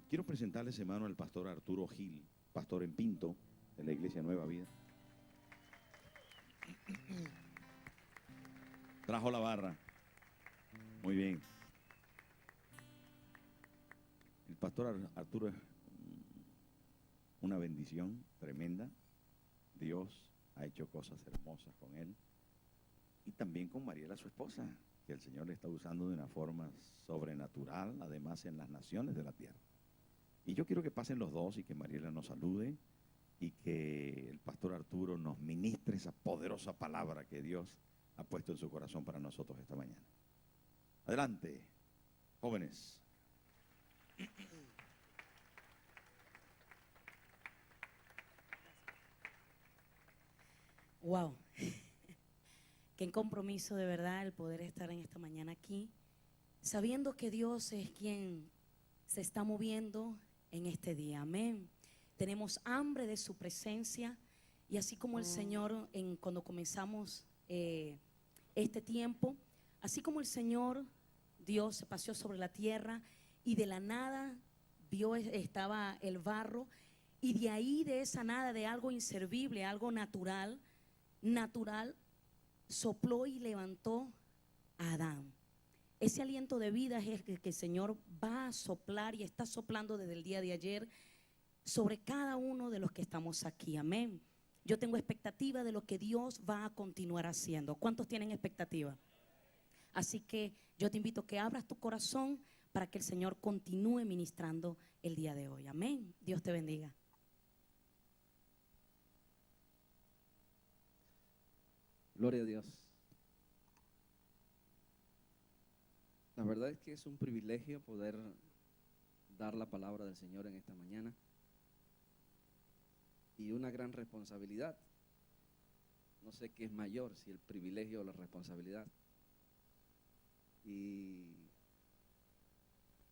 Quiero presentarles, hermano, al pastor Arturo Gil, pastor en Pinto, de la Iglesia Nueva Vida. Trajo la barra. Muy bien. El pastor Arturo es una bendición tremenda. Dios ha hecho cosas hermosas con él. Y también con Mariela, su esposa, que el Señor le está usando de una forma sobrenatural, además en las naciones de la tierra. Y yo quiero que pasen los dos y que Mariela nos salude y que el pastor Arturo nos ministre esa poderosa palabra que Dios ha puesto en su corazón para nosotros esta mañana. Adelante, jóvenes. Wow, qué compromiso de verdad el poder estar en esta mañana aquí, sabiendo que Dios es quien se está moviendo en este día. Amén. Tenemos hambre de su presencia y así como el Señor cuando comenzamos este tiempo, así como el Señor Dios se paseó sobre la tierra y de la nada vio estaba el barro y de ahí de esa nada, de algo inservible, algo natural, sopló y levantó a Adán. Ese aliento de vida es el que el Señor va a soplar y está soplando desde el día de ayer sobre cada uno de los que estamos aquí. Amén. Yo tengo expectativa de lo que Dios va a continuar haciendo. ¿Cuántos tienen expectativa? Así que yo te invito a que abras tu corazón para que el Señor continúe ministrando el día de hoy. Amén. Dios te bendiga. Gloria a Dios. La verdad es que es un privilegio poder dar la palabra del Señor en esta mañana y una gran responsabilidad. No sé qué es mayor, si el privilegio o la responsabilidad. Y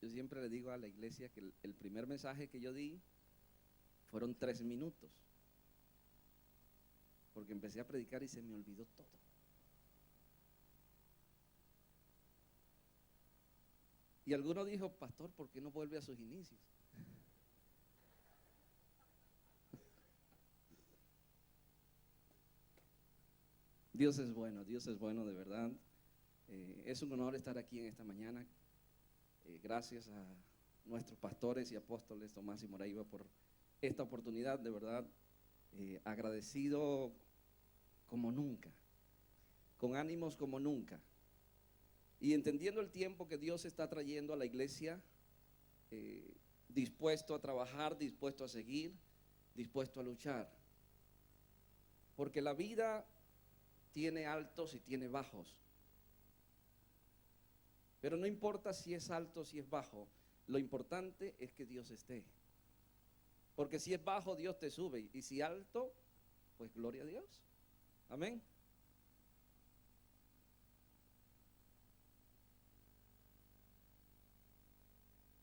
yo siempre le digo a la iglesia que el primer mensaje que yo di fueron 3 minutos, porque empecé a predicar y se me olvidó todo. Y alguno dijo: pastor, ¿por qué no vuelve a sus inicios? Dios es bueno de verdad. Es un honor estar aquí en esta mañana. Gracias a nuestros pastores y apóstoles Tomás y Moraíba por esta oportunidad, de verdad. Agradecido como nunca, con ánimos como nunca, y entendiendo el tiempo que Dios está trayendo a la iglesia, dispuesto a trabajar, dispuesto a seguir, dispuesto a luchar, porque la vida tiene altos y tiene bajos, pero no importa si es alto o si es bajo, lo importante es que Dios esté, porque si es bajo Dios te sube, y si alto, pues gloria a Dios. Amén.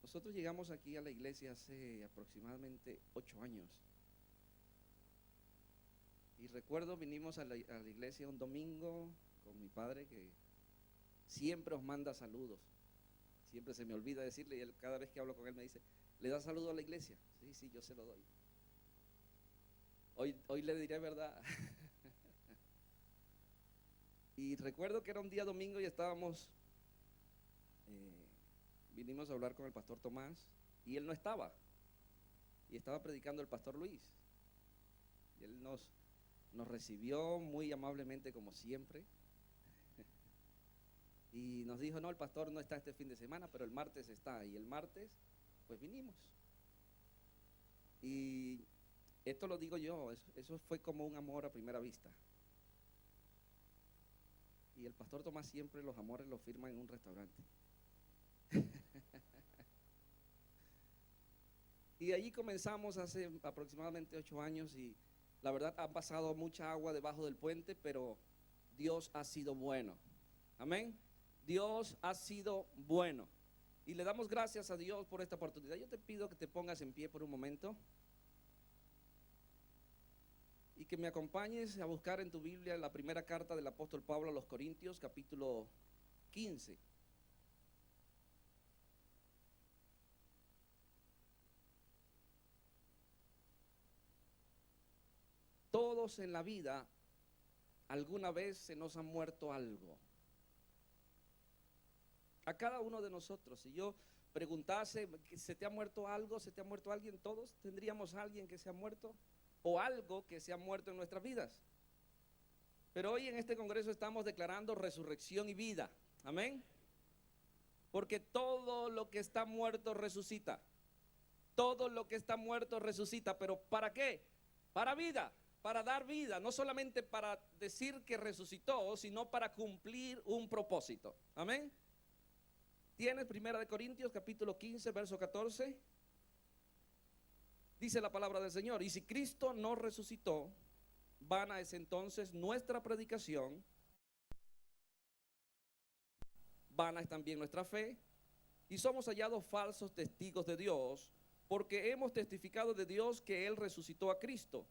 Nosotros llegamos aquí a la iglesia hace aproximadamente 8 años. Y recuerdo, vinimos a la iglesia un domingo con mi padre, que siempre os manda saludos. Siempre se me olvida decirle, y él, cada vez que hablo con él me dice: ¿le da saludo a la iglesia? Sí, yo se lo doy. Hoy le diré verdad. Y recuerdo que era un día domingo y vinimos a hablar con el pastor Tomás y él no estaba, y estaba predicando el pastor Luis, y él nos recibió muy amablemente como siempre y nos dijo: no, el pastor no está este fin de semana, pero el martes está. Y el martes pues vinimos, y esto lo digo yo, eso fue como un amor a primera vista. Y el pastor Tomás siempre los amores los firma en un restaurante. Y allí comenzamos hace aproximadamente 8 años, y la verdad ha pasado mucha agua debajo del puente, pero Dios ha sido bueno. Amén. Dios ha sido bueno. Y le damos gracias a Dios por esta oportunidad. Yo te pido que te pongas en pie por un momento y que me acompañes a buscar en tu Biblia la primera carta del apóstol Pablo a los Corintios, capítulo 15. todos en la vida alguna vez se nos ha muerto algo. A cada uno de nosotros, si yo preguntase, ¿se te ha muerto algo? ¿Se te ha muerto alguien? Todos tendríamos a alguien que se ha muerto o algo que se ha muerto en nuestras vidas. Pero hoy en este congreso estamos declarando resurrección y vida. Amén. Porque todo lo que está muerto resucita. Todo lo que está muerto resucita. ¿Pero para qué? Para vida, para dar vida. No solamente para decir que resucitó, sino para cumplir un propósito. Amén. ¿Tienes 1 Corintios capítulo 15, verso 14? Dice la palabra del Señor: y si Cristo no resucitó, vana es entonces nuestra predicación, vana es también nuestra fe, y somos hallados falsos testigos de Dios, porque hemos testificado de Dios que Él resucitó a Cristo,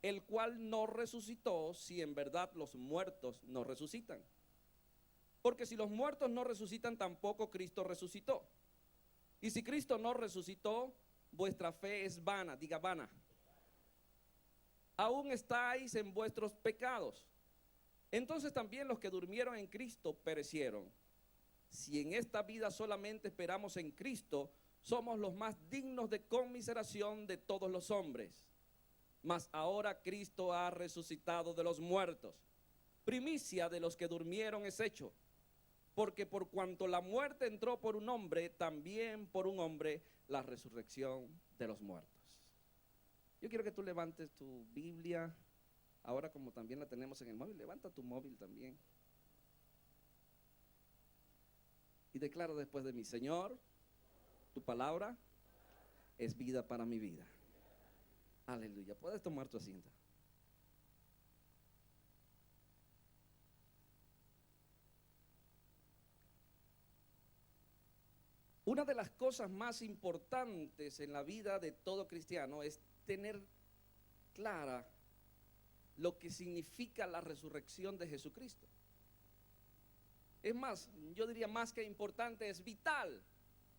el cual no resucitó si en verdad los muertos no resucitan. Porque si los muertos no resucitan, tampoco Cristo resucitó. Y si Cristo no resucitó, vuestra fe es vana, diga vana. Aún estáis en vuestros pecados. Entonces también los que durmieron en Cristo perecieron. Si en esta vida solamente esperamos en Cristo, somos los más dignos de conmiseración de todos los hombres. Mas ahora Cristo ha resucitado de los muertos. Primicia de los que durmieron es hecho. Porque por cuanto la muerte entró por un hombre, también por un hombre la resurrección de los muertos. Yo quiero que tú levantes tu Biblia, ahora como también la tenemos en el móvil, levanta tu móvil también. Y declara después de mí: Señor, tu palabra es vida para mi vida. Aleluya. Puedes tomar tu asiento. Una de las cosas más importantes en la vida de todo cristiano es tener clara lo que significa la resurrección de Jesucristo. Es más, yo diría más que importante, es vital.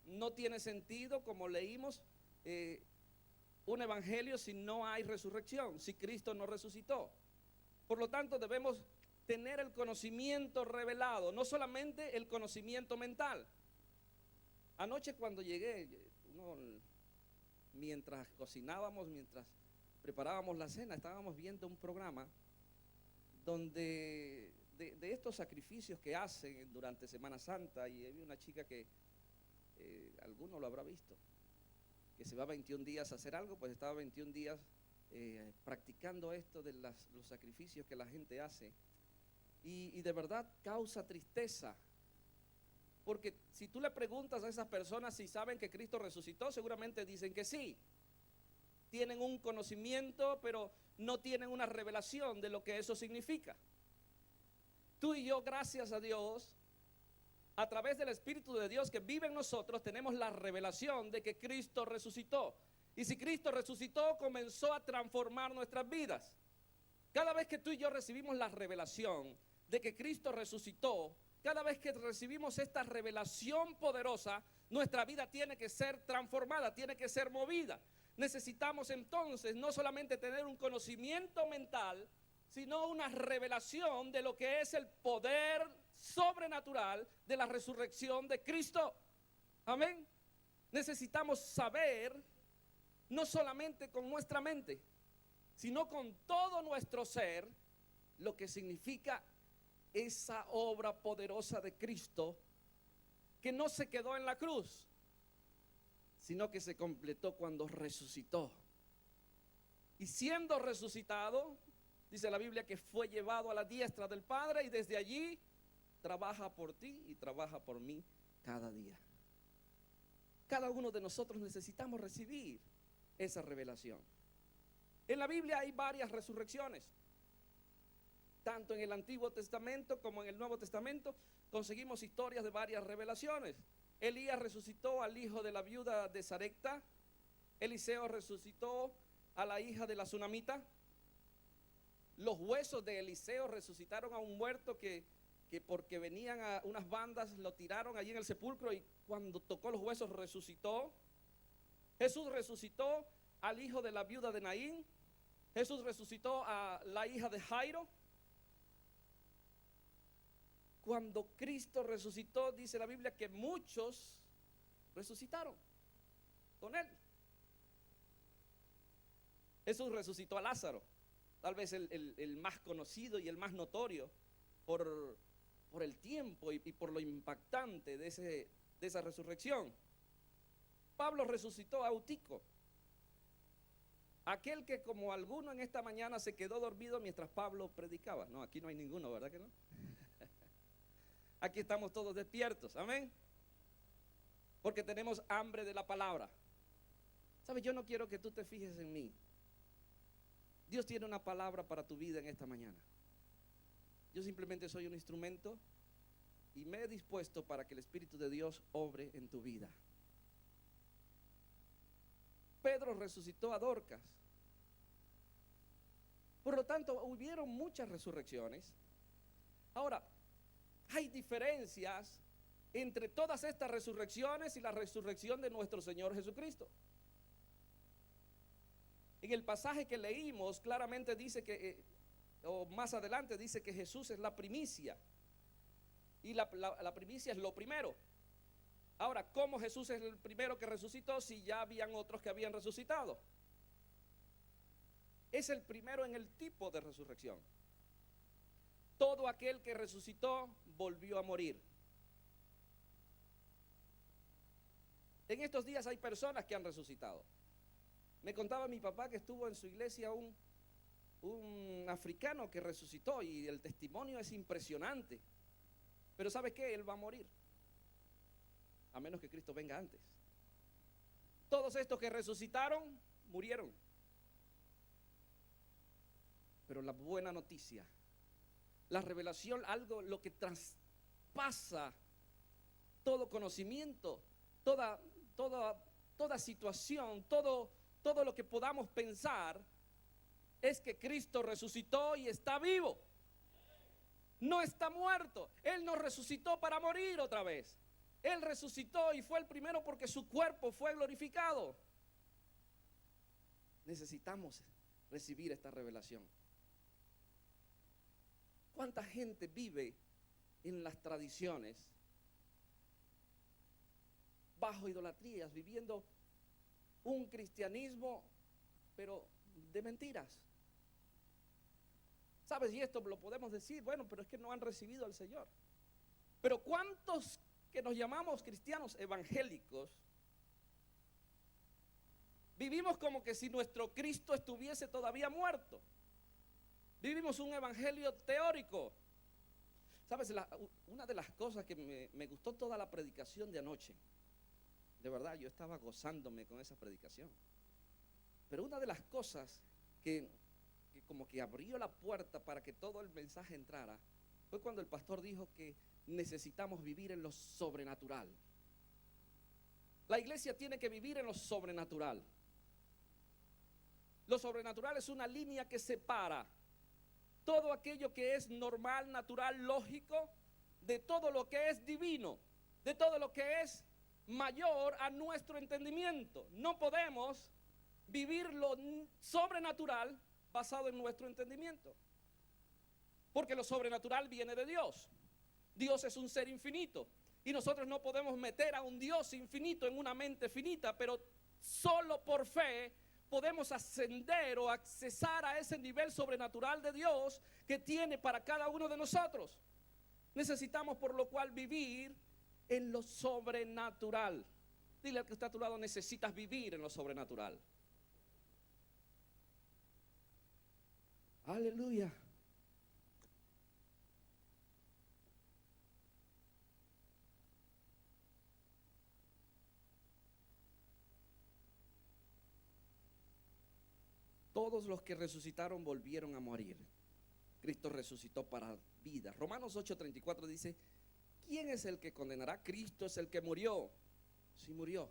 No tiene sentido, como leímos, un evangelio si no hay resurrección, si Cristo no resucitó. Por lo tanto, debemos tener el conocimiento revelado, no solamente el conocimiento mental. Anoche cuando llegué, mientras cocinábamos, mientras preparábamos la cena, estábamos viendo un programa donde de estos sacrificios que hacen durante Semana Santa, y había una chica que alguno lo habrá visto, que se va 21 días a hacer algo, pues estaba 21 días practicando esto de los sacrificios que la gente hace, y de verdad causa tristeza. Porque si tú le preguntas a esas personas si saben que Cristo resucitó, seguramente dicen que sí. Tienen un conocimiento, pero no tienen una revelación de lo que eso significa. Tú y yo, gracias a Dios, a través del Espíritu de Dios que vive en nosotros, tenemos la revelación de que Cristo resucitó. Y si Cristo resucitó, comenzó a transformar nuestras vidas. Cada vez que tú y yo recibimos la revelación de que Cristo resucitó, cada vez que recibimos esta revelación poderosa, nuestra vida tiene que ser transformada, tiene que ser movida. Necesitamos entonces no solamente tener un conocimiento mental, sino una revelación de lo que es el poder sobrenatural de la resurrección de Cristo. Amén. Necesitamos saber, no solamente con nuestra mente, sino con todo nuestro ser, lo que significa esa obra poderosa de Cristo, que no se quedó en la cruz, sino que se completó cuando resucitó. Y siendo resucitado, dice la Biblia que fue llevado a la diestra del Padre, y desde allí trabaja por ti y trabaja por mí cada día. Cada uno de nosotros necesitamos recibir esa revelación. En la Biblia hay varias resurrecciones. Tanto en el Antiguo Testamento como en el Nuevo Testamento conseguimos historias de varias revelaciones. Elías resucitó al hijo de la viuda de Sarepta. Eliseo resucitó a la hija de la Sunamita. Los huesos de Eliseo resucitaron a un muerto que porque venían a unas bandas lo tiraron allí en el sepulcro, y cuando tocó los huesos resucitó. Jesús resucitó al hijo de la viuda de Naín. Jesús resucitó a la hija de Jairo. Cuando Cristo resucitó, dice la Biblia que muchos resucitaron con él. Jesús resucitó a Lázaro, tal vez el más conocido y el más notorio por el tiempo y por lo impactante de esa resurrección. Pablo resucitó a Eutico, aquel que como alguno en esta mañana se quedó dormido mientras Pablo predicaba. No, aquí no hay ninguno, ¿verdad que no? Aquí estamos todos despiertos, amén. Porque tenemos hambre de la palabra. ¿Sabes? Yo no quiero que tú te fijes en mí. Dios tiene una palabra para tu vida en esta mañana. Yo simplemente soy un instrumento y me he dispuesto para que el Espíritu de Dios obre en tu vida. Pedro resucitó a Dorcas. Por lo tanto, hubieron muchas resurrecciones. Ahora, hay diferencias entre todas estas resurrecciones y la resurrección de nuestro Señor Jesucristo. En el pasaje que leímos claramente dice que, o más adelante dice que Jesús es la primicia. Y la primicia es lo primero. Ahora, ¿cómo Jesús es el primero que resucitó si ya habían otros que habían resucitado? Es el primero en el tipo de resurrección. Todo aquel que resucitó volvió a morir. En estos días hay personas que han resucitado. Me contaba mi papá que estuvo en su iglesia un africano que resucitó y el testimonio es impresionante. Pero ¿sabe qué? Él va a morir, a menos que Cristo venga antes. Todos estos que resucitaron, murieron. Pero la buena noticia, la revelación, algo lo que traspasa todo conocimiento, toda situación, todo lo que podamos pensar, es que Cristo resucitó y está vivo. No está muerto. Él no resucitó para morir otra vez. Él resucitó y fue el primero porque su cuerpo fue glorificado. Necesitamos recibir esta revelación. ¿Cuánta gente vive en las tradiciones, bajo idolatrías, viviendo un cristianismo, pero de mentiras? ¿Sabes? Y esto lo podemos decir, bueno, pero es que no han recibido al Señor. Pero ¿cuántos que nos llamamos cristianos evangélicos vivimos como que si nuestro Cristo estuviese todavía muerto? Vivimos un evangelio teórico. ¿Sabes? Una de las cosas que me gustó toda la predicación de anoche, de verdad, yo estaba gozándome con esa predicación. Pero una de las cosas que como que abrió la puerta para que todo el mensaje entrara fue cuando el pastor dijo que necesitamos vivir en lo sobrenatural. La iglesia tiene que vivir en lo sobrenatural. Lo sobrenatural es una línea que separa todo aquello que es normal, natural, lógico, de todo lo que es divino, de todo lo que es mayor a nuestro entendimiento. No podemos vivir lo sobrenatural basado en nuestro entendimiento, porque lo sobrenatural viene de Dios. Dios es un ser infinito y nosotros no podemos meter a un Dios infinito en una mente finita, pero solo por fe podemos ascender o accesar a ese nivel sobrenatural de Dios que tiene para cada uno de nosotros. Necesitamos por lo cual vivir en lo sobrenatural. Dile al que está a tu lado, necesitas vivir en lo sobrenatural. Aleluya. Todos los que resucitaron volvieron a morir. Cristo resucitó para vida. Romanos 8:34 dice: ¿quién es el que condenará? Cristo es el que murió. Sí murió.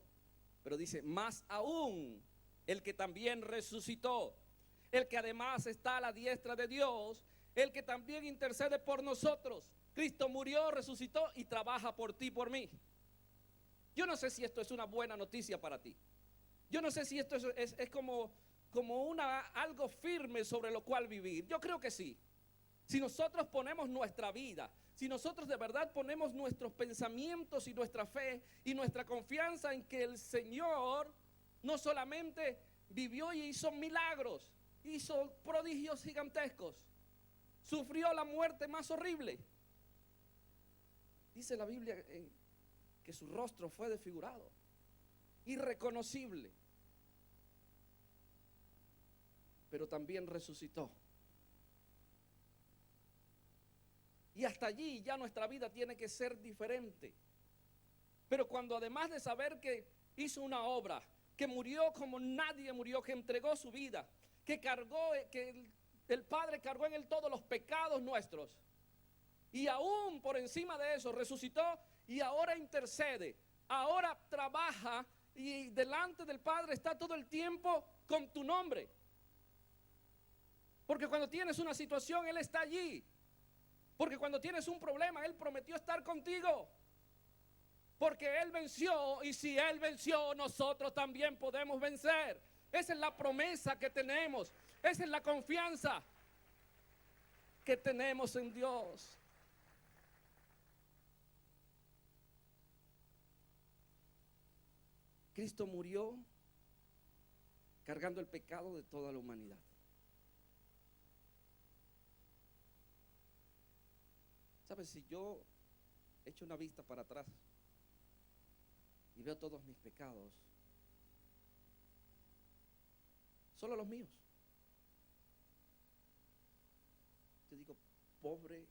Pero dice, más aún, el que también resucitó, el que además está a la diestra de Dios, el que también intercede por nosotros. Cristo murió, resucitó y trabaja por ti, por mí. Yo no sé si esto es una buena noticia para ti. Yo no sé si esto es como como algo firme sobre lo cual vivir? Yo creo que sí. Si nosotros ponemos nuestra vida, si nosotros de verdad ponemos nuestros pensamientos y nuestra fe y nuestra confianza en que el Señor no solamente vivió y hizo milagros, hizo prodigios gigantescos, sufrió la muerte más horrible. Dice la Biblia que su rostro fue desfigurado, irreconocible, pero también resucitó. Y hasta allí ya nuestra vida tiene que ser diferente. Pero cuando además de saber que hizo una obra, que murió como nadie murió, que entregó su vida, que cargó, que el Padre cargó en él todos los pecados nuestros, y aún por encima de eso resucitó y ahora intercede, ahora trabaja y delante del Padre está todo el tiempo con tu nombre. Porque cuando tienes una situación, Él está allí. Porque cuando tienes un problema, Él prometió estar contigo. Porque Él venció, y si Él venció, nosotros también podemos vencer. Esa es la promesa que tenemos. Esa es la confianza que tenemos en Dios. Cristo murió cargando el pecado de toda la humanidad. ¿Sabes? Si yo echo una vista para atrás y veo todos mis pecados, solo los míos, yo digo, pobre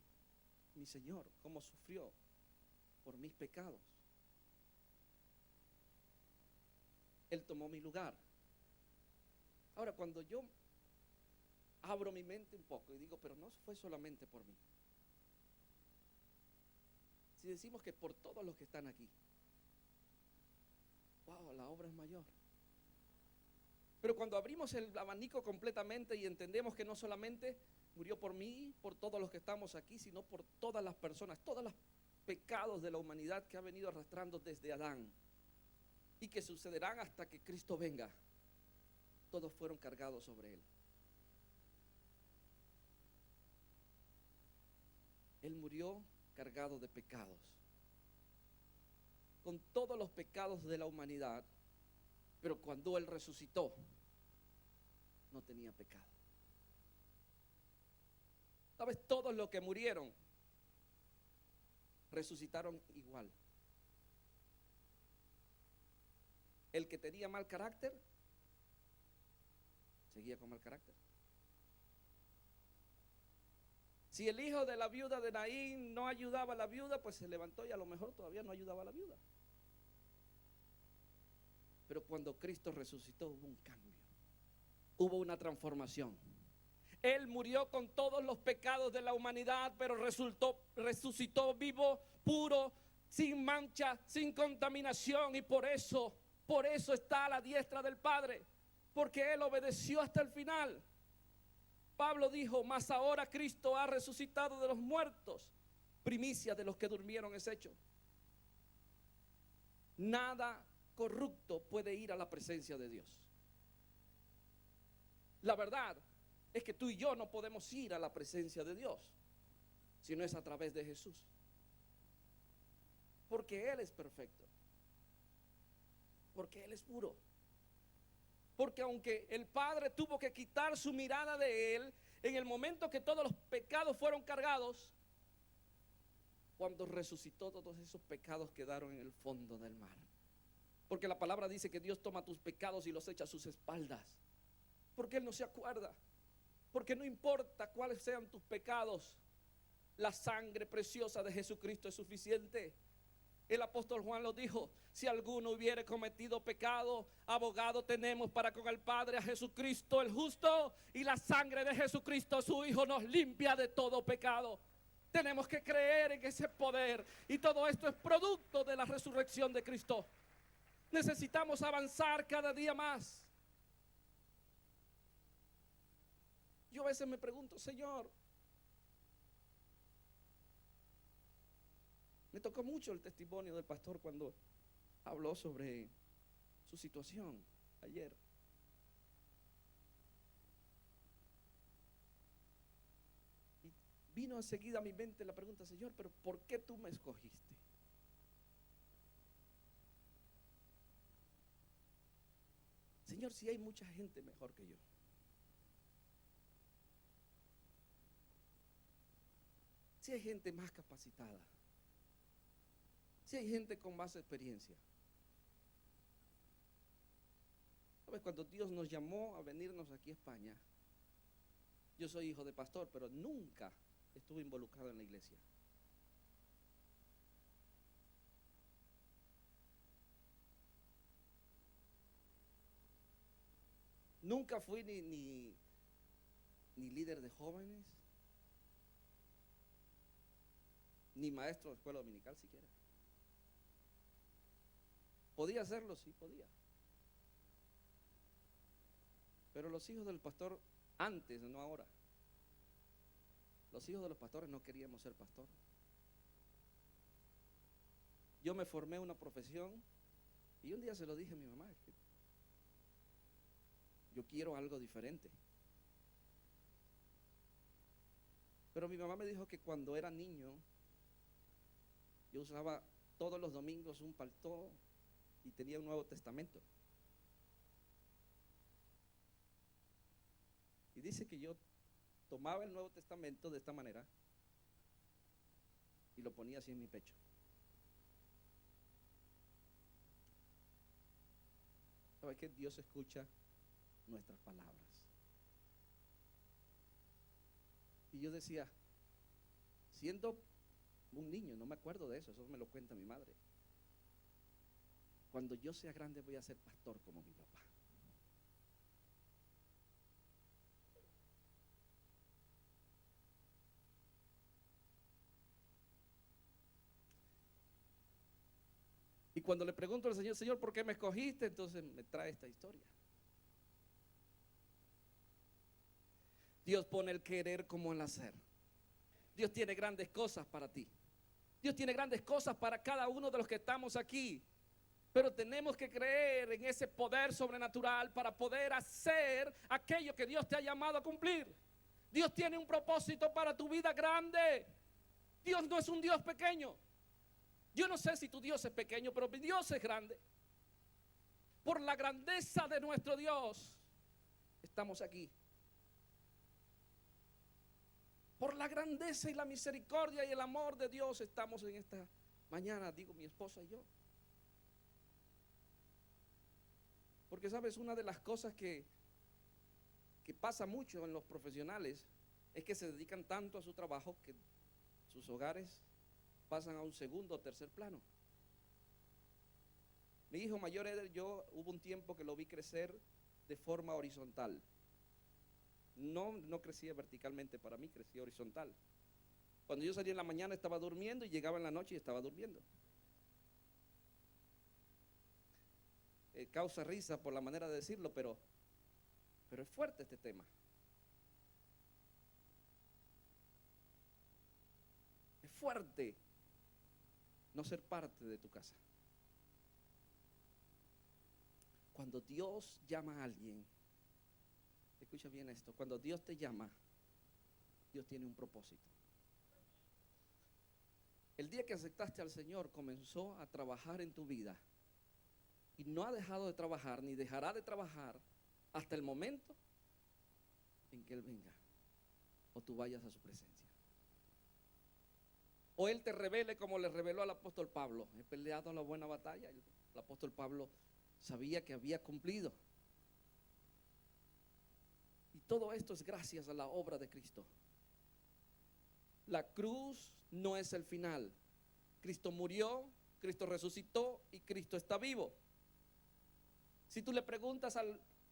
mi Señor, cómo sufrió por mis pecados. Él tomó mi lugar. Ahora, cuando yo abro mi mente un poco y digo, pero no fue solamente por mí. Si decimos que por todos los que están aquí, wow, la obra es mayor. Pero cuando abrimos el abanico completamente y entendemos que no solamente murió por mí, por todos los que estamos aquí, sino por todas las personas, todos los pecados de la humanidad que ha venido arrastrando desde Adán y que sucederán hasta que Cristo venga, todos fueron cargados sobre Él. Él murió cargado de pecados, con todos los pecados de la humanidad, pero cuando Él resucitó, no tenía pecado. ¿Sabes? Todos los que murieron resucitaron igual. El que tenía mal carácter, seguía con mal carácter. Si el hijo de la viuda de Naín no ayudaba a la viuda, pues se levantó y a lo mejor todavía no ayudaba a la viuda. Pero cuando Cristo resucitó hubo un cambio, hubo una transformación. Él murió con todos los pecados de la humanidad, pero resucitó vivo, puro, sin mancha, sin contaminación, y por eso está a la diestra del Padre, porque Él obedeció hasta el final. Pablo dijo, mas ahora Cristo ha resucitado de los muertos, primicia de los que durmieron es hecho. Nada corrupto puede ir a la presencia de Dios. La verdad es que tú y yo no podemos ir a la presencia de Dios si no es a través de Jesús, porque Él es perfecto, porque Él es puro. Porque aunque el Padre tuvo que quitar su mirada de Él en el momento que todos los pecados fueron cargados, cuando resucitó, todos esos pecados quedaron en el fondo del mar. Porque la palabra dice que Dios toma tus pecados y los echa a sus espaldas, porque Él no se acuerda. Porque no importa cuáles sean tus pecados, la sangre preciosa de Jesucristo es suficiente. El apóstol Juan lo dijo, si alguno hubiere cometido pecado, abogado tenemos para con el Padre, a Jesucristo el justo, y la sangre de Jesucristo su Hijo nos limpia de todo pecado. Tenemos que creer en ese poder, y todo esto es producto de la resurrección de Cristo. Necesitamos avanzar cada día más. Yo a veces me pregunto, Señor, me tocó mucho el testimonio del pastor cuando habló sobre su situación ayer. vino enseguida a mi mente la pregunta: Señor, pero ¿por qué tú me escogiste? Señor, si hay mucha gente mejor que yo. Si hay gente más capacitada. Si hay gente con más experiencia. ¿Sabes? Cuando Dios nos llamó a venirnos aquí a España, yo soy hijo de pastor, pero nunca estuve involucrado en la iglesia. Nunca fui ni líder de jóvenes, ni maestro de escuela dominical siquiera. ¿Podía hacerlo? Sí, podía. Pero los hijos del pastor, antes, no ahora, los hijos de los pastores no queríamos ser pastor. Yo me formé una profesión y un día se lo dije a mi mamá: es que yo quiero algo diferente. Pero mi mamá me dijo que cuando era niño yo usaba todos los domingos un paltó y tenía un Nuevo Testamento. Y dice que yo tomaba el Nuevo Testamento de esta manera y lo ponía así en mi pecho. ¿Sabes qué? Dios escucha nuestras palabras. Y yo decía, siendo un niño, no me acuerdo de eso, eso me lo cuenta mi madre: cuando yo sea grande voy a ser pastor como mi papá. Y cuando le pregunto al Señor: Señor, ¿por qué me escogiste? Entonces me trae esta historia. Dios pone el querer como el hacer. Dios tiene grandes cosas para ti. Dios tiene grandes cosas para cada uno de los que estamos aquí. Pero tenemos que creer en ese poder sobrenatural para poder hacer aquello que Dios te ha llamado a cumplir. Dios tiene un propósito para tu vida grande. Dios no es un Dios pequeño. Yo no sé si tu Dios es pequeño, pero mi Dios es grande. Por la grandeza de nuestro Dios estamos aquí. Por la grandeza y la misericordia y el amor de Dios estamos en esta mañana, digo mi esposa y yo. Porque sabes, una de las cosas que pasa mucho en los profesionales es que se dedican tanto a su trabajo que sus hogares pasan a un segundo o tercer plano. Mi hijo mayor Eder, yo hubo un tiempo que lo vi crecer de forma horizontal. No crecía verticalmente para mí, crecía horizontal. Cuando yo salía en la mañana estaba durmiendo y llegaba en la noche y estaba durmiendo. Causa risa por la manera de decirlo, pero es fuerte este tema. Es fuerte no ser parte de tu casa. Cuando Dios llama a alguien, escucha bien esto: cuando Dios te llama, Dios tiene un propósito. El día que aceptaste al Señor, comenzó a trabajar en tu vida y no ha dejado de trabajar ni dejará de trabajar hasta el momento en que Él venga o tú vayas a su presencia. O Él te revele como le reveló al apóstol Pablo: he peleado la buena batalla. El apóstol Pablo sabía que había cumplido. Y todo esto es gracias a la obra de Cristo. La cruz no es el final. Cristo murió, Cristo resucitó y Cristo está vivo. Si tú le preguntas a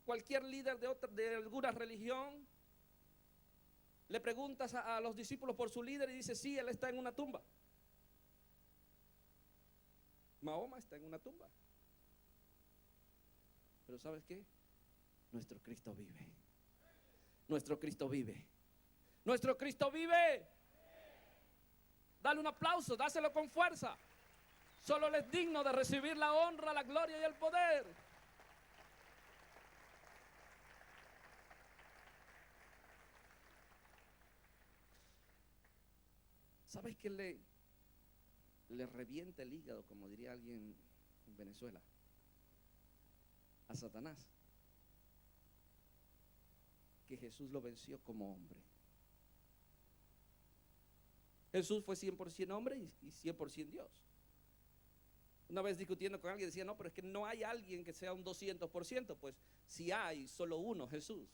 cualquier líder de alguna religión, le preguntas a los discípulos por su líder y dice: sí, él está en una tumba. Mahoma está en una tumba. Pero ¿sabes qué? Nuestro Cristo vive. Nuestro Cristo vive. Nuestro Cristo vive. Dale un aplauso, dáselo con fuerza. Solo Él es digno de recibir la honra, la gloria y el poder. ¿Sabes qué le revienta el hígado, como diría alguien en Venezuela, a Satanás? Que Jesús lo venció como hombre. Jesús fue 100% hombre y 100% Dios. Una vez discutiendo con alguien decía, no, pero es que no hay alguien que sea un 200%. Pues si hay, solo uno, Jesús.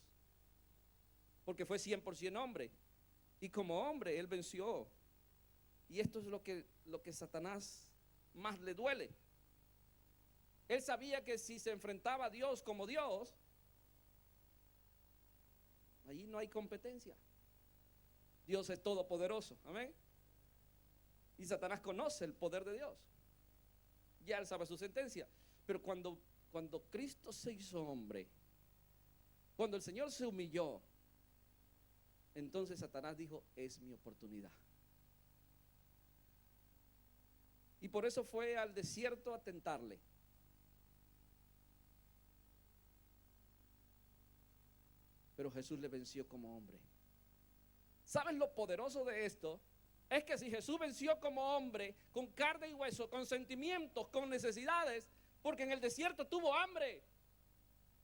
Porque fue 100% hombre. Y como hombre, Él venció. Y esto es lo que Satanás más le duele. Él sabía que si se enfrentaba a Dios como Dios, allí no hay competencia. Dios es todopoderoso, amén. Y Satanás conoce el poder de Dios. Ya él sabe su sentencia. Pero cuando Cristo se hizo hombre, cuando el Señor se humilló, entonces Satanás dijo, es mi oportunidad. Y por eso fue al desierto a tentarle. Pero Jesús le venció como hombre. ¿Sabes lo poderoso de esto? Es que si Jesús venció como hombre, con carne y hueso, con sentimientos, con necesidades, porque en el desierto tuvo hambre,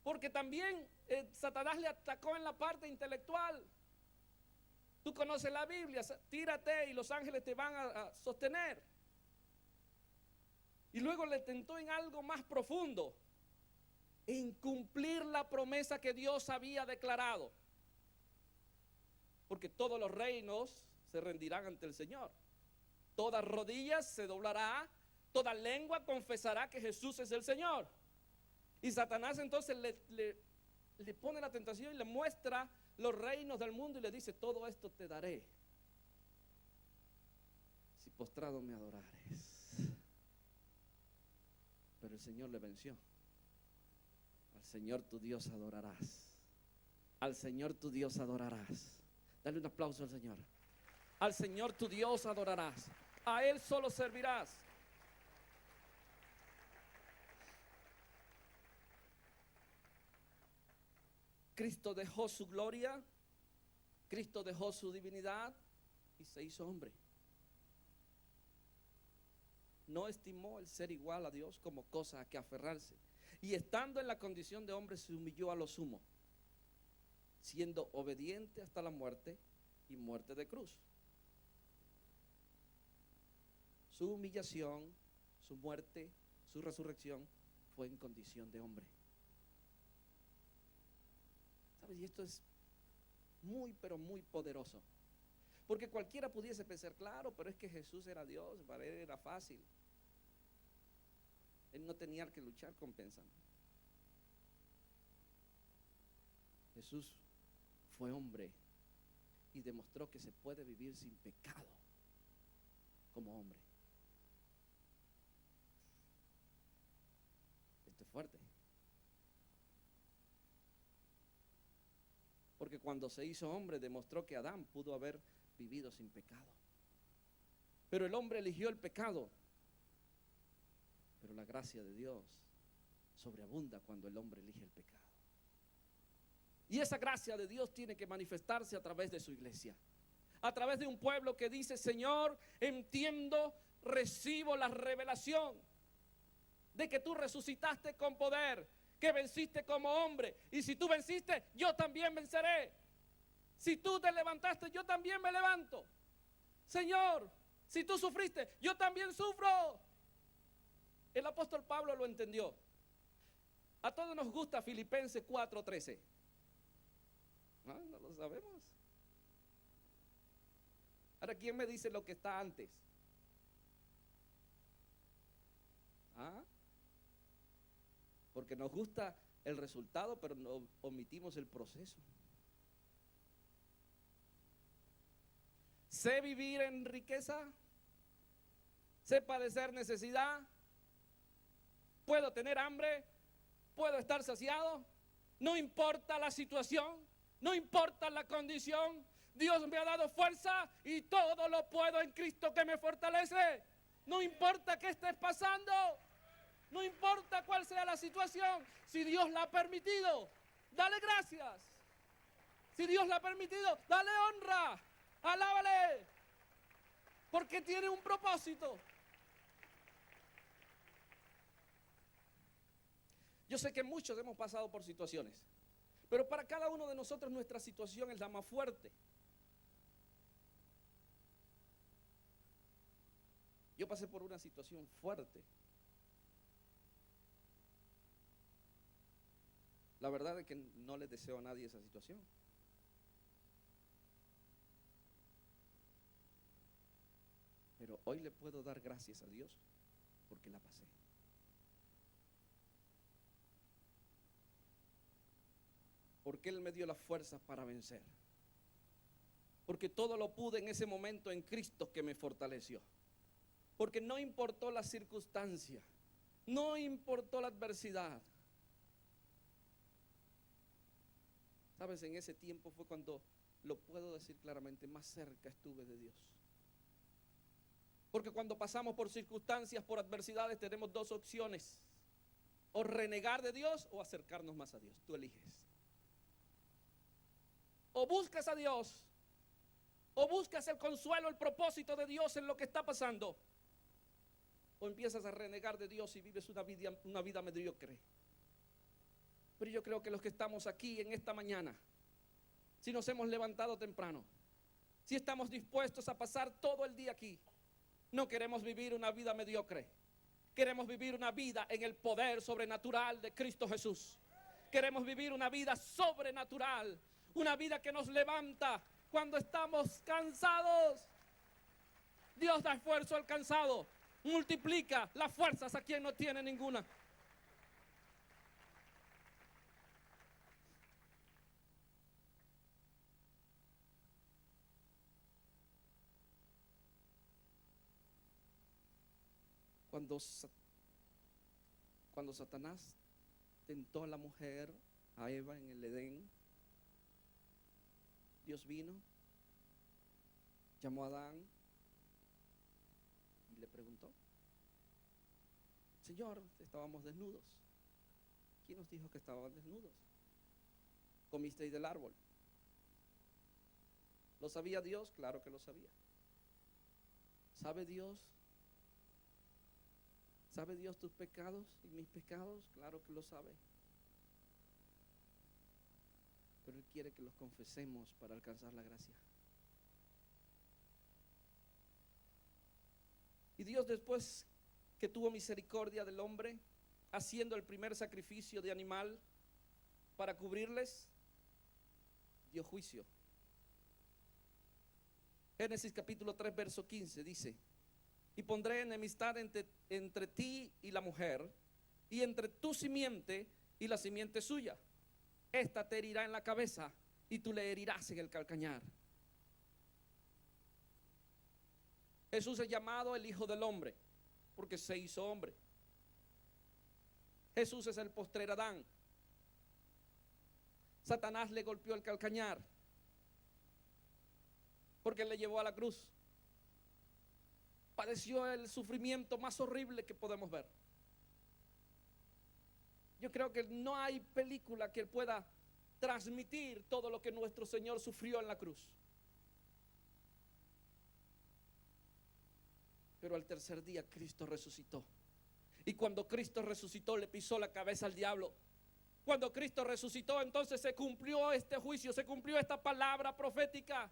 porque también Satanás le atacó en la parte intelectual. Tú conoces la Biblia, tírate y los ángeles te van a sostener. Y luego le tentó en algo más profundo, en cumplir la promesa que Dios había declarado. Porque todos los reinos se rendirán ante el Señor. Toda rodilla se doblará, toda lengua confesará que Jesús es el Señor. Y Satanás entonces le pone la tentación y le muestra los reinos del mundo y le dice, todo esto te daré si postrado me adorares. Pero el Señor le venció. Al Señor tu Dios adorarás. Al Señor tu Dios adorarás. Dale un aplauso al Señor. Al Señor tu Dios adorarás. A Él solo servirás. Cristo dejó su gloria, Cristo dejó su divinidad y se hizo hombre. No estimó el ser igual a Dios como cosa a que aferrarse. Y estando en la condición de hombre se humilló a lo sumo, siendo obediente hasta la muerte y muerte de cruz. Su humillación, su muerte, su resurrección fue en condición de hombre. ¿Sabes? Y esto es muy, pero muy poderoso. Porque cualquiera pudiese pensar, claro, pero es que Jesús era Dios, para Él era fácil. Él no tenía que luchar con pensamiento. Jesús fue hombre y demostró que se puede vivir sin pecado como hombre. Esto es fuerte. Porque cuando se hizo hombre demostró que Adán pudo haber vivido sin pecado. Pero el hombre eligió el pecado. Pero la gracia de Dios sobreabunda cuando el hombre elige el pecado. Y esa gracia de Dios tiene que manifestarse a través de su iglesia. A través de un pueblo que dice, Señor, entiendo, recibo la revelación de que tú resucitaste con poder, que venciste como hombre. Y si tú venciste, yo también venceré. Si tú te levantaste, yo también me levanto. Señor, si tú sufriste, yo también sufro. El apóstol Pablo lo entendió. A todos nos gusta Filipenses 4:13. No lo sabemos. Ahora, ¿quién me dice lo que está antes? Porque nos gusta el resultado, pero no omitimos el proceso. Sé vivir en riqueza, sé padecer necesidad, puedo tener hambre, puedo estar saciado, no importa la situación, no importa la condición, Dios me ha dado fuerza y todo lo puedo en Cristo que me fortalece. No importa qué estés pasando, no importa cuál sea la situación, si Dios la ha permitido, dale gracias. Si Dios la ha permitido, dale honra, alábale. Porque tiene un propósito. Yo sé que muchos hemos pasado por situaciones, pero para cada uno de nosotros nuestra situación es la más fuerte. Yo pasé por una situación fuerte. La verdad es que no le deseo a nadie esa situación. Pero hoy le puedo dar gracias a Dios porque la pasé. Porque Él me dio las fuerzas para vencer. Porque todo lo pude en ese momento en Cristo que me fortaleció. Porque no importó la circunstancia, no importó la adversidad. Sabes, en ese tiempo fue cuando, lo puedo decir claramente, más cerca estuve de Dios. Porque cuando pasamos por circunstancias, por adversidades, tenemos dos opciones: o renegar de Dios o acercarnos más a Dios. Tú eliges. O buscas a Dios, o buscas el consuelo, el propósito de Dios en lo que está pasando, o empiezas a renegar de Dios y vives una vida mediocre. Pero yo creo que los que estamos aquí en esta mañana, si nos hemos levantado temprano, si estamos dispuestos a pasar todo el día aquí, no queremos vivir una vida mediocre. Queremos vivir una vida en el poder sobrenatural de Cristo Jesús. Queremos vivir una vida sobrenatural, una vida que nos levanta cuando estamos cansados. Dios da esfuerzo al cansado, multiplica las fuerzas a quien no tiene ninguna. Cuando Satanás tentó a la mujer, a Eva en el Edén, Dios vino, llamó a Adán y le preguntó: Señor, estábamos desnudos. ¿Quién nos dijo que estaban desnudos? ¿Comisteis del árbol? ¿Lo sabía Dios? Claro que lo sabía. ¿Sabe Dios? ¿Sabe Dios tus pecados y mis pecados? Claro que lo sabe. Pero Él quiere que los confesemos para alcanzar la gracia. Y Dios, después que tuvo misericordia del hombre, haciendo el primer sacrificio de animal para cubrirles, dio juicio. Génesis capítulo 3 verso 15 dice: y pondré enemistad entre ti y la mujer, y entre tu simiente y la simiente suya. Esta te herirá en la cabeza y tú le herirás en el calcañar. Jesús es llamado el Hijo del Hombre porque se hizo hombre. Jesús es el postrer Adán. Satanás le golpeó el calcañar porque le llevó a la cruz. Padeció el sufrimiento más horrible que podemos ver. Yo creo que no hay película que pueda transmitir todo lo que nuestro Señor sufrió en la cruz. Pero al tercer día Cristo resucitó. Y cuando Cristo resucitó, le pisó la cabeza al diablo. Cuando Cristo resucitó, entonces se cumplió este juicio, se cumplió esta palabra profética.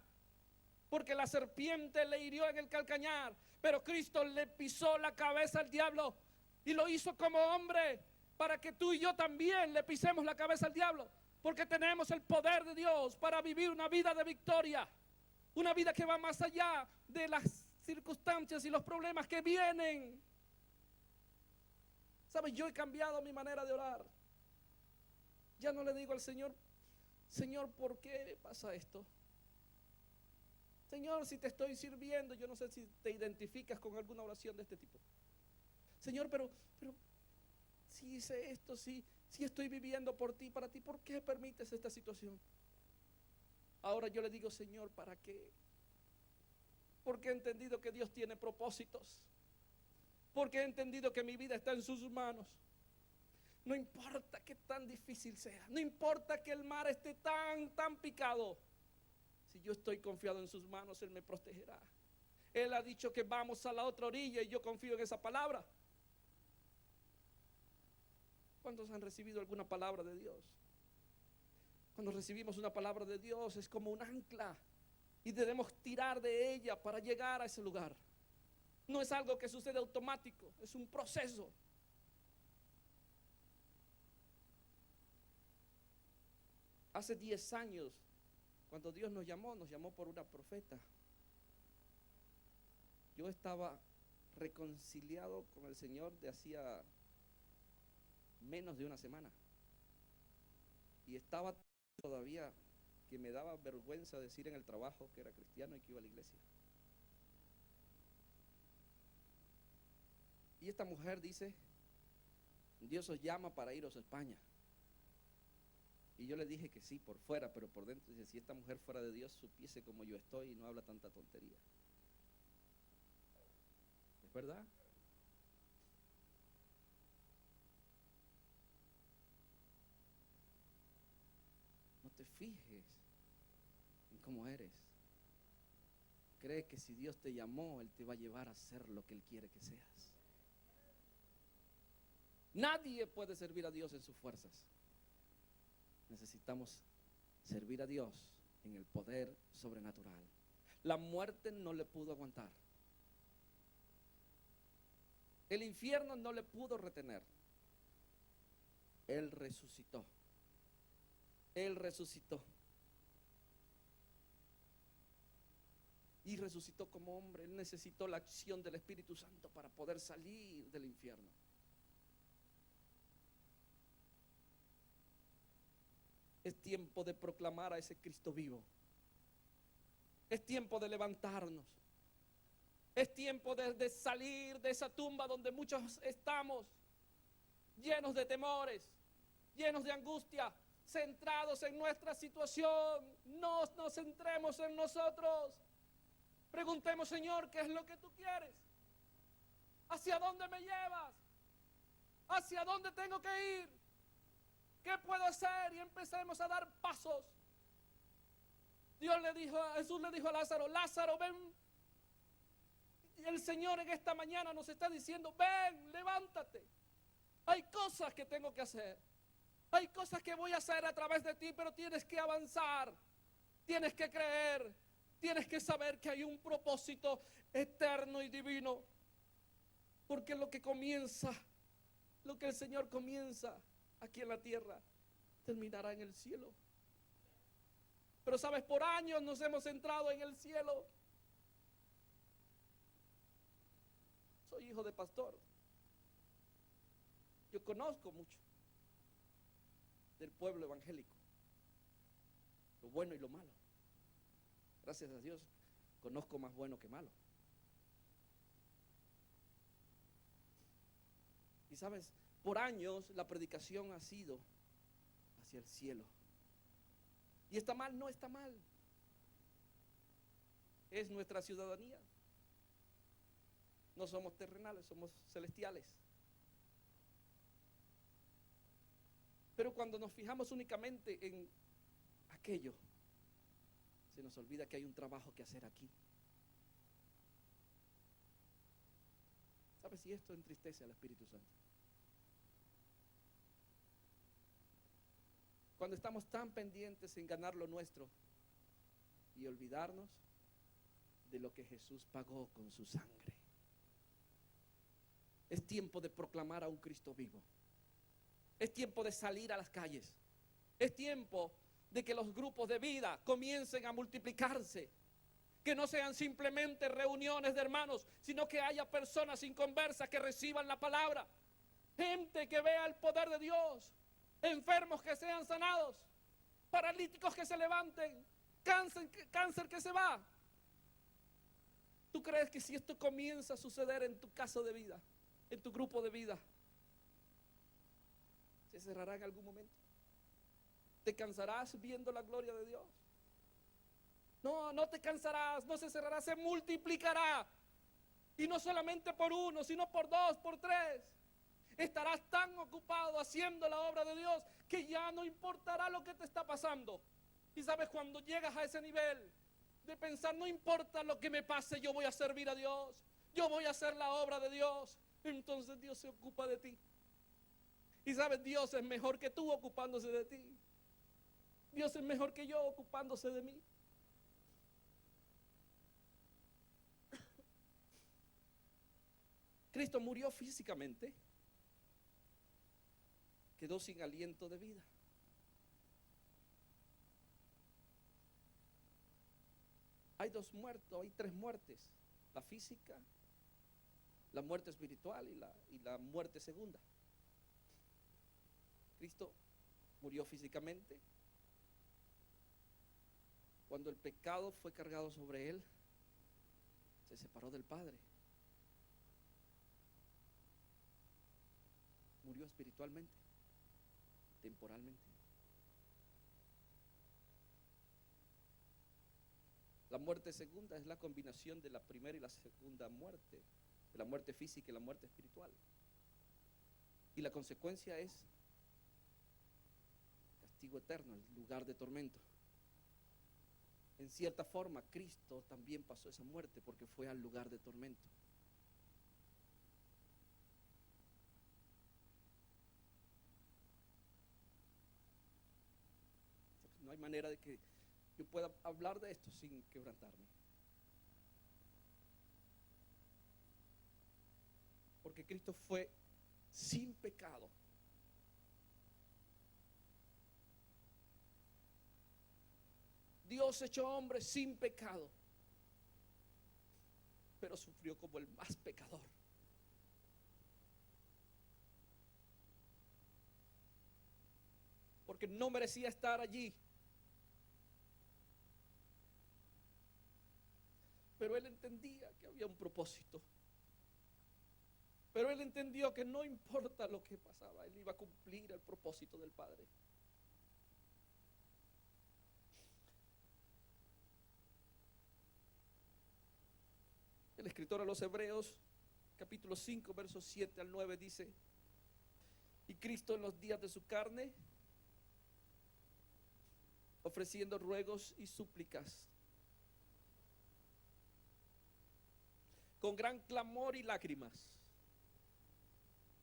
Porque la serpiente le hirió en el calcañar, pero Cristo le pisó la cabeza al diablo y lo hizo como hombre, para que tú y yo también le pisemos la cabeza al diablo, porque tenemos el poder de Dios para vivir una vida de victoria, una vida que va más allá de las circunstancias y los problemas que vienen. ¿Sabes? Yo he cambiado mi manera de orar. Ya no le digo al Señor: Señor, ¿por qué pasa esto? Señor, si te estoy sirviendo, yo no sé si te identificas con alguna oración de este tipo. Señor, pero si hice esto, si estoy viviendo por ti, para ti, ¿por qué permites esta situación? Ahora yo le digo: Señor, ¿para qué? Porque he entendido que Dios tiene propósitos. Porque he entendido que mi vida está en sus manos. No importa que tan difícil sea, no importa que el mar esté tan picado. Si yo estoy confiado en sus manos, Él me protegerá. Él ha dicho que vamos a la otra orilla y yo confío en esa palabra. ¿Cuántos han recibido alguna palabra de Dios? Cuando recibimos una palabra de Dios es como un ancla y debemos tirar de ella para llegar a ese lugar. No es algo que sucede automático, es un proceso. Hace 10 años, cuando Dios nos llamó por una profeta. Yo estaba reconciliado con el Señor de hacía menos de una semana. Y estaba todavía que me daba vergüenza decir en el trabajo que era cristiano y que iba a la iglesia. Y esta mujer dice, Dios os llama para iros a España. Y yo le dije que sí, por fuera, pero por dentro dice, si esta mujer fuera de Dios supiese como yo estoy y no habla tanta tontería. ¿Es verdad? No te fijes en cómo eres. Cree que si Dios te llamó, Él te va a llevar a hacer lo que Él quiere que seas. Nadie puede servir a Dios en sus fuerzas. Necesitamos servir a Dios en el poder sobrenatural. La muerte no le pudo aguantar. El infierno no le pudo retener. Él resucitó. Él resucitó. Y resucitó como hombre. Él necesitó la acción del Espíritu Santo para poder salir del infierno. Es tiempo de proclamar a ese Cristo vivo. Es tiempo de levantarnos. Es tiempo de salir de esa tumba donde muchos estamos, llenos de temores, llenos de angustia, centrados en nuestra situación. No nos centremos en nosotros. Preguntemos, Señor, ¿qué es lo que tú quieres? ¿Hacia dónde me llevas? ¿Hacia dónde tengo que ir? ¿Qué puedo hacer? Y empecemos a dar pasos. Jesús le dijo a Lázaro, Lázaro, ven. Y el Señor en esta mañana nos está diciendo, ven, levántate. Hay cosas que tengo que hacer. Hay cosas que voy a hacer a través de ti, pero tienes que avanzar. Tienes que creer. Tienes que saber que hay un propósito eterno y divino. Porque lo que el Señor comienza aquí en la tierra, terminará en el cielo. Pero sabes, por años nos hemos centrado en el cielo. Soy hijo de pastor. Yo conozco mucho del pueblo evangélico, lo bueno y lo malo. Gracias a Dios, conozco más bueno que malo. Y sabes, por años la predicación ha sido hacia el cielo. ¿Y está mal? No está mal. Es nuestra ciudadanía. No somos terrenales, somos celestiales. Pero cuando nos fijamos únicamente en aquello, se nos olvida que hay un trabajo que hacer aquí. ¿Sabes si esto entristece al Espíritu Santo? Cuando estamos tan pendientes en ganar lo nuestro y olvidarnos de lo que Jesús pagó con su sangre. Es tiempo de proclamar a un Cristo vivo. Es tiempo de salir a las calles. Es tiempo de que los grupos de vida comiencen a multiplicarse. Que no sean simplemente reuniones de hermanos, sino que haya personas inconversas que reciban la palabra. Gente que vea el poder de Dios. Enfermos que sean sanados. Paralíticos que se levanten. Cáncer que se va. ¿Tú crees que si esto comienza a suceder en tu casa de vida, en tu grupo de vida, se cerrará en algún momento? ¿Te cansarás viendo la gloria de Dios? No, no te cansarás, no se cerrará, se multiplicará. Y no solamente por uno, sino por dos, por tres. Estarás tan ocupado haciendo la obra de Dios que ya no importará lo que te está pasando. Y sabes, cuando llegas a ese nivel de pensar, no importa lo que me pase, yo voy a servir a Dios, yo voy a hacer la obra de Dios. Entonces Dios se ocupa de ti. Y sabes, Dios es mejor que tú ocupándose de ti. Dios es mejor que yo ocupándose de mí. Cristo murió físicamente, quedó sin aliento de vida. Hay dos muertos, hay tres muertes: la física, la muerte espiritual y la muerte segunda. Cristo murió físicamente. Cuando el pecado fue cargado sobre él, se separó del Padre. Murió espiritualmente, temporalmente. La muerte segunda es la combinación de la primera y la segunda muerte, de la muerte física y la muerte espiritual. Y la consecuencia es castigo eterno, el lugar de tormento. En cierta forma, Cristo también pasó esa muerte porque fue al lugar de tormento. Entonces, no hay manera de que yo pueda hablar de esto sin quebrantarme. Porque Cristo fue sin pecado. Dios hecho hombre sin pecado, pero sufrió como el más pecador. Porque no merecía estar allí. Pero él entendía que había un propósito. Pero él entendió que no importa lo que pasaba, él iba a cumplir el propósito del Padre. El escritor a los Hebreos, capítulo 5, versos 7 al 9, dice: y Cristo en los días de su carne, ofreciendo ruegos y súplicas, con gran clamor y lágrimas,